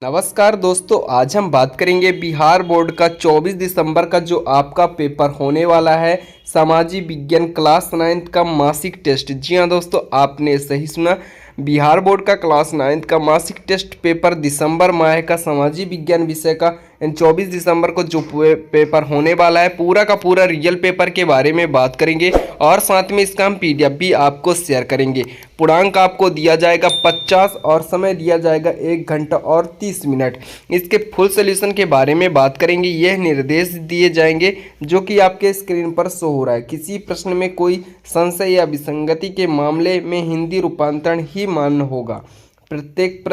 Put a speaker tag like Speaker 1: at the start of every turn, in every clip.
Speaker 1: नमस्कार दोस्तों, आज हम बात करेंगे बिहार बोर्ड का 24 दिसंबर का जो आपका पेपर होने वाला है सामाजिक विज्ञान क्लास 9th का मासिक टेस्ट। जी हाँ दोस्तों, आपने सही सुना। बिहार बोर्ड का क्लास 9th का मासिक टेस्ट पेपर दिसंबर माह का सामाजिक विज्ञान विषय का 24 दिसंबर को जो पेपर होने वाला है पूरा का पूरा रियल पेपर के बारे में बात करेंगे और साथ में इसका हम पीडीएफ भी आपको शेयर करेंगे। पूर्णांक आपको दिया जाएगा 50 और समय दिया जाएगा 1 घंटा और 30 मिनट। इसके फुल सोल्यूशन के बारे में बात करेंगे। यह निर्देश दिए जाएंगे जो कि आपके स्क्रीन पर शो हो रहा है। किसी प्रश्न में कोई संशय या विसंगति के मामले में हिंदी रूपांतरण ही मान्य होगा। प्रत्येक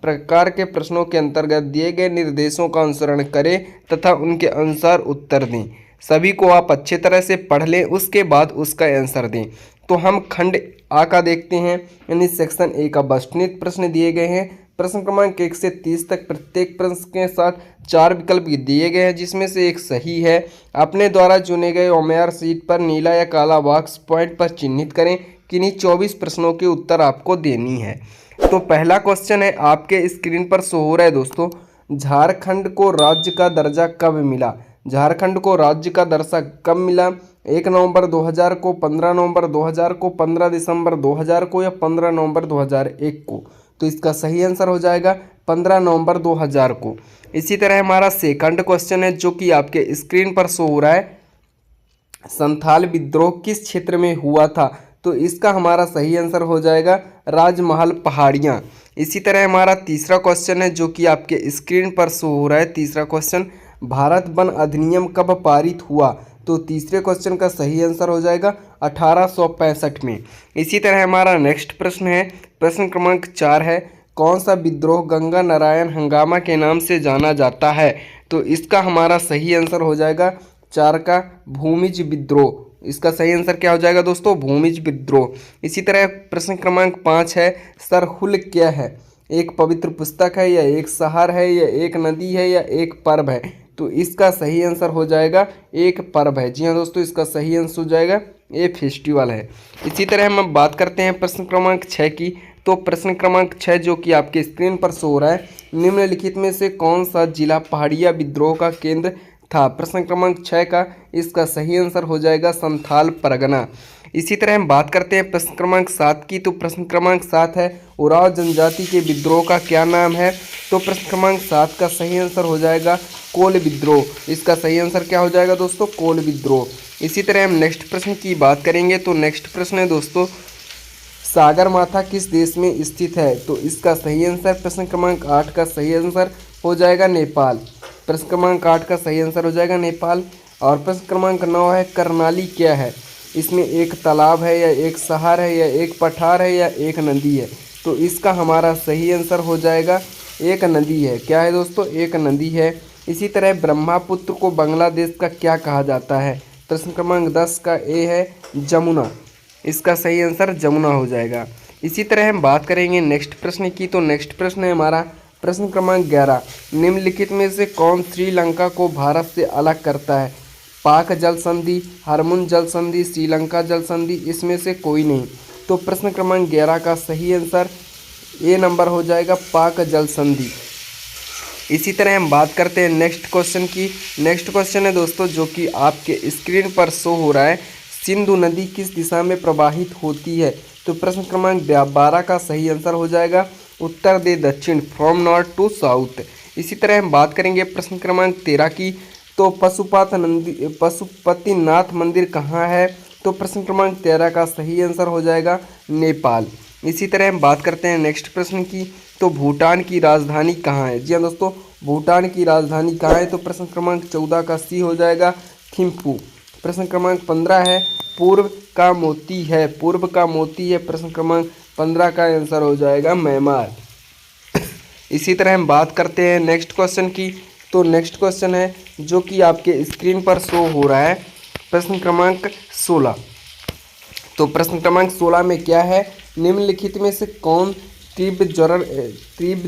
Speaker 1: प्रकार के प्रश्नों के अंतर्गत दिए गए निर्देशों का अनुसरण करें तथा उनके अनुसार उत्तर दें। सभी को आप अच्छे तरह से पढ़ लें, उसके बाद उसका आंसर दें। तो हम खंड आ का देखते हैं, यानी सेक्शन ए का वस्तुनिष्ठ प्रश्न दिए गए हैं। प्रश्न क्रमांक 1 से 30 तक प्रत्येक प्रश्न के साथ 4 विकल्प दिए गए हैं, जिसमें से एक सही है। अपने द्वारा चुने गए ओएमआर शीट पर नीला या काला बॉक्स पॉइंट पर चिन्हित करें। किन्हीं 24 प्रश्नों के उत्तर आपको देनी है। तो पहला क्वेश्चन है, आपके स्क्रीन पर शो हो रहा है दोस्तों, झारखंड को राज्य का दर्जा कब मिला। झारखंड को राज्य का दर्जा कब मिला? 1 नवंबर 2000 को, 15 नवंबर 2000 को, 15 दिसंबर 2000 को या 15 नवंबर 2001 को। तो इसका सही आंसर हो जाएगा 15 नवंबर 2000 को। इसी तरह हमारा सेकंड क्वेश्चन है जो कि आपके स्क्रीन पर शो हो रहा है, संथाल विद्रोह किस क्षेत्र में हुआ था। तो इसका हमारा सही आंसर हो जाएगा राजमहल पहाड़ियाँ। इसी तरह हमारा तीसरा क्वेश्चन है जो कि आपके स्क्रीन पर शो हो रहा है। तीसरा क्वेश्चन, भारत वन अधिनियम कब पारित हुआ। तो तीसरे क्वेश्चन का सही आंसर हो जाएगा 1865 में। इसी तरह हमारा नेक्स्ट प्रश्न है, प्रश्न क्रमांक 4 है, कौन सा विद्रोह गंगा नारायण हंगामा के नाम से जाना जाता है। तो इसका हमारा सही आंसर हो जाएगा 4 का भूमिज विद्रोह। इसका सही आंसर क्या हो जाएगा दोस्तों? भूमिज विद्रोह। इसी तरह प्रश्न क्रमांक 5 है, सरहुल क्या है। एक पवित्र पुस्तक है या एक शहर है या एक नदी है या एक पर्व है। तो इसका सही आंसर हो जाएगा एक पर्व है। जी हाँ दोस्तों, इसका सही आंसर हो जाएगा ये फेस्टिवल है। इसी तरह हम बात करते हैं प्रश्न क्रमांक 6 की। तो प्रश्न क्रमांक 6 जो कि आपके स्क्रीन पर शो हो रहा है, निम्नलिखित में से कौन सा जिला पहाड़िया विद्रोह का केंद्र था। प्रश्न क्रमांक 6 का इसका सही आंसर हो जाएगा संथाल परगना। इसी तरह हम बात करते हैं प्रश्न क्रमांक 7 की। तो प्रश्न क्रमांक 7 है, उराव जनजाति के विद्रोह का क्या नाम है। तो प्रश्न क्रमांक 7 का सही आंसर हो जाएगा कोल विद्रोह। इसका सही आंसर क्या हो जाएगा दोस्तों? कोल विद्रोह। इसी तरह हम नेक्स्ट प्रश्न की बात करेंगे। तो नेक्स्ट प्रश्न है दोस्तों, सागरमाथा किस देश में स्थित है। तो इसका सही आंसर प्रश्न क्रमांक 8 का सही आंसर हो जाएगा नेपाल। प्रश्न क्रमांक 8 का सही आंसर हो जाएगा नेपाल। और प्रश्न क्रमांक 9 है, करनाली क्या है। इसमें एक तालाब है या एक शहर है या एक पठार है या एक नदी है। तो इसका हमारा सही आंसर हो जाएगा एक नदी है। क्या है दोस्तों? एक नदी है। इसी तरह ब्रह्मपुत्र को बांग्लादेश का क्या कहा जाता है। प्रश्न क्रमांक 10 का ए है जमुना। इसका सही आंसर जमुना हो जाएगा। इसी तरह हम बात करेंगे नेक्स्ट प्रश्न की। तो नेक्स्ट प्रश्न है हमारा प्रश्न क्रमांक 11, निम्नलिखित में से कौन श्रीलंका को भारत से अलग करता है। पाक जल संधि, हरमुन जल संधि, श्रीलंका जल संधि, इसमें से कोई नहीं। तो प्रश्न क्रमांक 11 का सही आंसर ए नंबर हो जाएगा पाक जल संधि। इसी तरह हम बात करते हैं नेक्स्ट क्वेश्चन की। नेक्स्ट क्वेश्चन है दोस्तों जो कि आपके स्क्रीन पर शो हो रहा है, सिंधु नदी किस दिशा में प्रवाहित होती है। तो प्रश्न क्रमांक 12 का सही आंसर हो जाएगा उत्तर दे दक्षिण, फ्रॉम नॉर्थ टू साउथ। इसी तरह हम बात करेंगे प्रश्न क्रमांक 13 की। तो पशुपतिनाथ मंदिर कहाँ है। तो प्रश्न क्रमांक 13 का सही आंसर हो जाएगा नेपाल। इसी तरह हम बात करते हैं नेक्स्ट प्रश्न की। तो भूटान की राजधानी कहाँ है। जी हाँ दोस्तों, भूटान की राजधानी कहाँ है। तो प्रश्न क्रमांक 14 का सी हो जाएगा थिम्पू। प्रश्न क्रमांक 15 है, पूर्व का मोती है। पूर्व का मोती है। प्रश्न क्रमांक 15 का आंसर हो जाएगा म्यांमार। इसी तरह हम बात करते हैं नेक्स्ट क्वेश्चन की। तो नेक्स्ट क्वेश्चन है जो कि आपके स्क्रीन पर शो हो रहा है, प्रश्न क्रमांक 16। तो प्रश्न क्रमांक 16 में क्या है, निम्नलिखित में से कौन तीव्र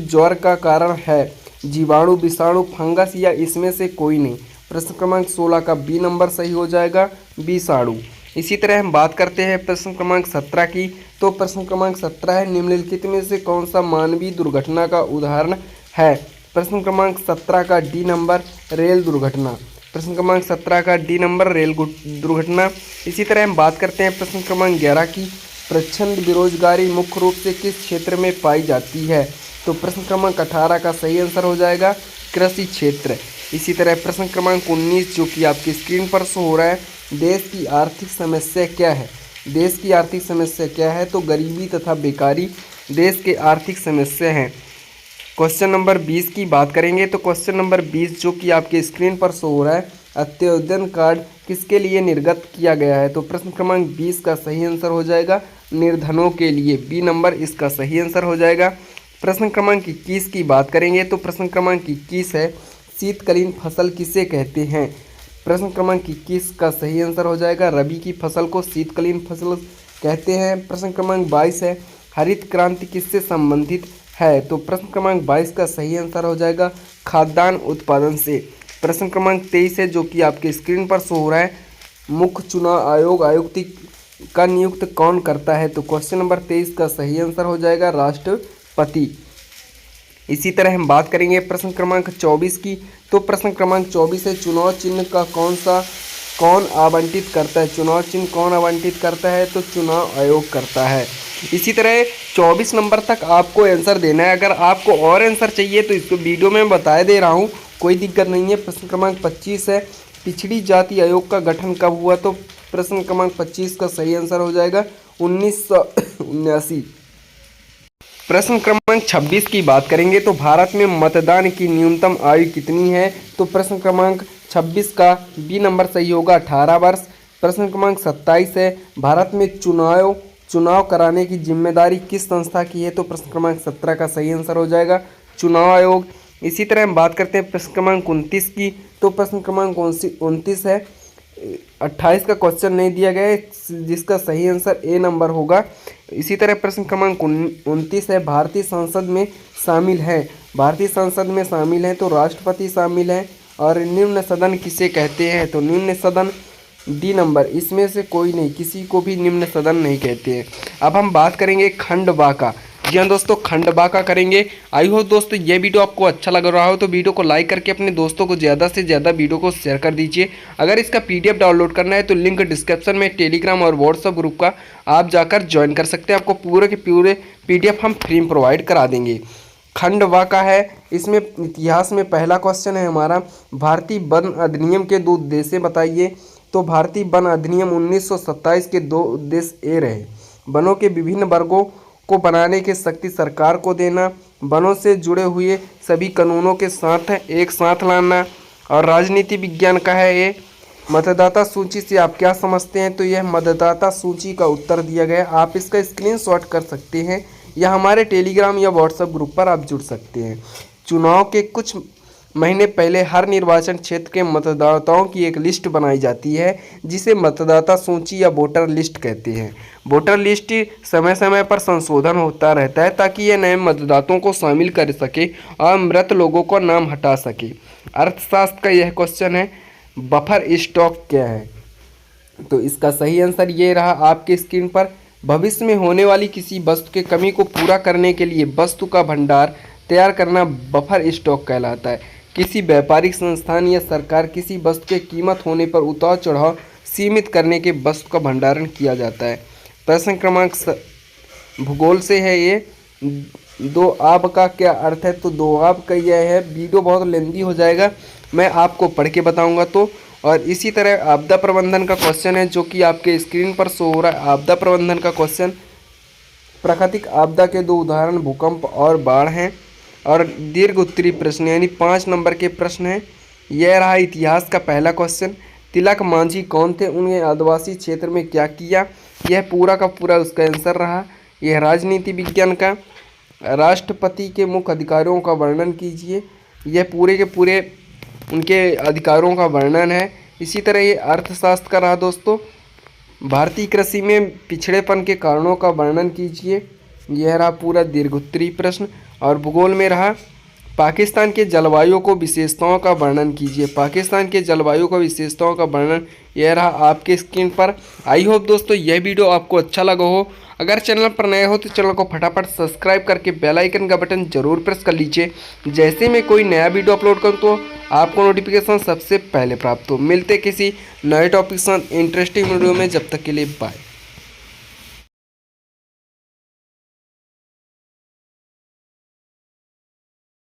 Speaker 1: ज्वर का कारण है। जीवाणु, विषाणु, फंगस या इसमें से कोई नहीं। प्रश्न क्रमांक 16 का बी नंबर सही हो जाएगा विषाणु। इसी तरह हम बात करते हैं प्रश्न क्रमांक 17 की। तो प्रश्न क्रमांक 17 है, निम्नलिखित में से कौन सा मानवीय दुर्घटना का उदाहरण है। प्रश्न क्रमांक 17 का डी नंबर रेल दुर्घटना। प्रश्न क्रमांक 17 का डी नंबर रेल दुर्घटना। इसी तरह हम बात करते हैं प्रश्न क्रमांक 11 की, प्रच्छन्न बेरोजगारी मुख्य रूप से किस क्षेत्र में पाई जाती है? तो प्रश्न क्रमांक 18 का सही आंसर हो जाएगा कृषि क्षेत्र। इसी तरह प्रश्न क्रमांक 19 जो कि आपकी स्क्रीन पर शो हो रहा है, देश की आर्थिक समस्या क्या है? देश की आर्थिक समस्या क्या है? तो गरीबी तथा बेकारी देश के आर्थिक समस्या हैं। क्वेश्चन नंबर 20 की बात करेंगे तो क्वेश्चन नंबर 20 जो कि आपके स्क्रीन पर शो हो रहा है, अत्योदय कार्ड किसके लिए निर्गत किया गया है? तो प्रश्न क्रमांक 20 का सही आंसर हो जाएगा निर्धनों के लिए, बी नंबर इसका सही आंसर हो जाएगा। प्रश्न क्रमांक 21 की बात करेंगे तो प्रश्न क्रमांक 21 है, शीतकालीन फसल किसे कहते हैं? प्रश्न क्रमांक 21 का सही आंसर हो जाएगा रबी की फसल को शीतकालीन फसल कहते हैं। प्रश्न क्रमांक 22 है, हरित क्रांति किससे संबंधित है? तो प्रश्न क्रमांक 22 का सही आंसर हो जाएगा खाद्यान्न उत्पादन से। प्रश्न क्रमांक 23 है जो कि आपके स्क्रीन पर शो हो रहा है, मुख्य चुनाव आयोग आयुक्त का नियुक्त कौन करता है? तो क्वेश्चन नंबर 23 का सही आंसर हो जाएगा राष्ट्रपति। इसी तरह हम बात करेंगे प्रश्न क्रमांक 24 की, तो प्रश्न क्रमांक 24 है, चुनाव चिन्ह का कौन आवंटित करता है? चुनाव चिन्ह कौन आवंटित करता है? तो चुनाव आयोग करता है। इसी तरह 24 नंबर तक आपको आंसर देना है। अगर आपको और आंसर चाहिए तो इसको वीडियो में बता दे रहा हूँ, कोई दिक्कत नहीं है। प्रश्न क्रमांक 25 है, पिछड़ी जाति आयोग का गठन कब हुआ? तो प्रश्न क्रमांक 25 का सही आंसर हो जाएगा 1979। प्रश्न क्रमांक 26 की बात करेंगे तो भारत में मतदान की न्यूनतम आयु कितनी है? तो प्रश्न क्रमांक 26 का बी नंबर सही होगा 18 वर्ष। प्रश्न क्रमांक 27 है, भारत में चुनाव कराने की जिम्मेदारी किस संस्था की है? तो प्रश्न क्रमांक 17 का सही आंसर हो जाएगा चुनाव आयोग। इसी तरह हम बात करते हैं प्रश्न क्रमांक 29 की, तो प्रश्न क्रमांक 29 है, 28 का क्वेश्चन नहीं दिया गया है जिसका सही आंसर ए नंबर होगा। इसी तरह प्रश्न क्रमांक 29 है, भारतीय संसद में शामिल है? भारतीय संसद में शामिल है तो राष्ट्रपति शामिल है। और निम्न सदन किसे कहते हैं? तो निम्न सदन डी नंबर इसमें से कोई नहीं, किसी को भी निम्न सदन नहीं कहते हैं। अब हम बात करेंगे खंडवा का। जी हाँ दोस्तों, खंडवा का करेंगे। आई होप दोस्तों ये वीडियो आपको अच्छा लग रहा हो तो वीडियो को लाइक करके अपने दोस्तों को ज़्यादा से ज़्यादा वीडियो को शेयर कर दीजिए। अगर इसका PDF डाउनलोड करना है तो लिंक डिस्क्रिप्शन में टेलीग्राम और व्हाट्सअप ग्रुप का आप जाकर ज्वाइन कर सकते हैं। आपको पूरे के पूरे PDF हम फ्री में प्रोवाइड करा देंगे। खंडवा का है, इसमें इतिहास में पहला क्वेश्चन है हमारा, भारतीय वन अधिनियम के 2 उद्देश्य बताइए। तो भारतीय वन अधिनियम 1927 के 2 उद्देश्य ये रहे, वनों के विभिन्न वर्गों को बनाने की शक्ति सरकार को देना, वनों से जुड़े हुए सभी कानूनों के साथ एक साथ लाना। और राजनीति विज्ञान का है ये, मतदाता सूची से आप क्या समझते हैं? तो यह मतदाता सूची का उत्तर दिया गया, आप इसका स्क्रीनशॉट कर सकते हैं या हमारे टेलीग्राम या व्हाट्सएप ग्रुप पर आप जुड़ सकते हैं। चुनाव के कुछ महीने पहले हर निर्वाचन क्षेत्र के मतदाताओं की एक लिस्ट बनाई जाती है जिसे मतदाता सूची या वोटर लिस्ट कहते हैं। वोटर लिस्ट समय समय पर संशोधन होता रहता है ताकि यह नए मतदाताओं को शामिल कर सके और मृत लोगों को नाम हटा सके। अर्थशास्त्र का यह क्वेश्चन है, बफर स्टॉक क्या है? तो इसका सही आंसर ये रहा आपके स्क्रीन पर, भविष्य में होने वाली किसी वस्तु के कमी को पूरा करने के लिए वस्तु का भंडार तैयार करना बफर स्टॉक कहलाता है। किसी व्यापारिक संस्थान या सरकार किसी वस्तु के कीमत होने पर उतार चढ़ाव सीमित करने के वस्तु का भंडारण किया जाता है। प्रश्न क्रमांक भूगोल से है ये, 2 आब का क्या अर्थ है? तो 2 आब का यह है, वीडियो बहुत लेंदी हो जाएगा, मैं आपको पढ़ के बताऊंगा। तो और इसी तरह आपदा प्रबंधन का क्वेश्चन है जो कि आपके स्क्रीन पर शो हो रहा है। आपदा प्रबंधन का क्वेश्चन, प्राकृतिक आपदा के 2 उदाहरण भूकंप और बाढ़ हैं। और दीर्घ उत्तरी प्रश्न यानी 5 नंबर के प्रश्न हैं। यह रहा इतिहास का पहला क्वेश्चन, तिलक मांझी कौन थे? उन्हें आदिवासी क्षेत्र में क्या किया? यह पूरा का पूरा उसका आंसर रहा। यह राजनीति विज्ञान का, राष्ट्रपति के मुख्य अधिकारों का वर्णन कीजिए, यह पूरे के पूरे उनके अधिकारों का वर्णन है। इसी तरह ये अर्थशास्त्र का रहा दोस्तों, भारतीय कृषि में पिछड़ेपन के कारणों का वर्णन कीजिए, यह रहा पूरा दीर्घ उत्तरी प्रश्न। और भूगोल में रहा पाकिस्तान के जलवायु को विशेषताओं का वर्णन कीजिए। पाकिस्तान के जलवायु का विशेषताओं का वर्णन यह रहा आपके स्क्रीन पर। आई होप दोस्तों यह वीडियो आपको अच्छा लगा हो। अगर चैनल पर नए हो तो चैनल को फटाफट सब्सक्राइब करके बेल आइकन का बटन जरूर प्रेस कर लीजिए। जैसे मैं कोई नया वीडियो अपलोड करूँ तो आपको नोटिफिकेशन सबसे पहले प्राप्त हो। मिलते किसी नए टॉपिक के साथ इंटरेस्टिंग वीडियो में, जब तक के लिए बाय।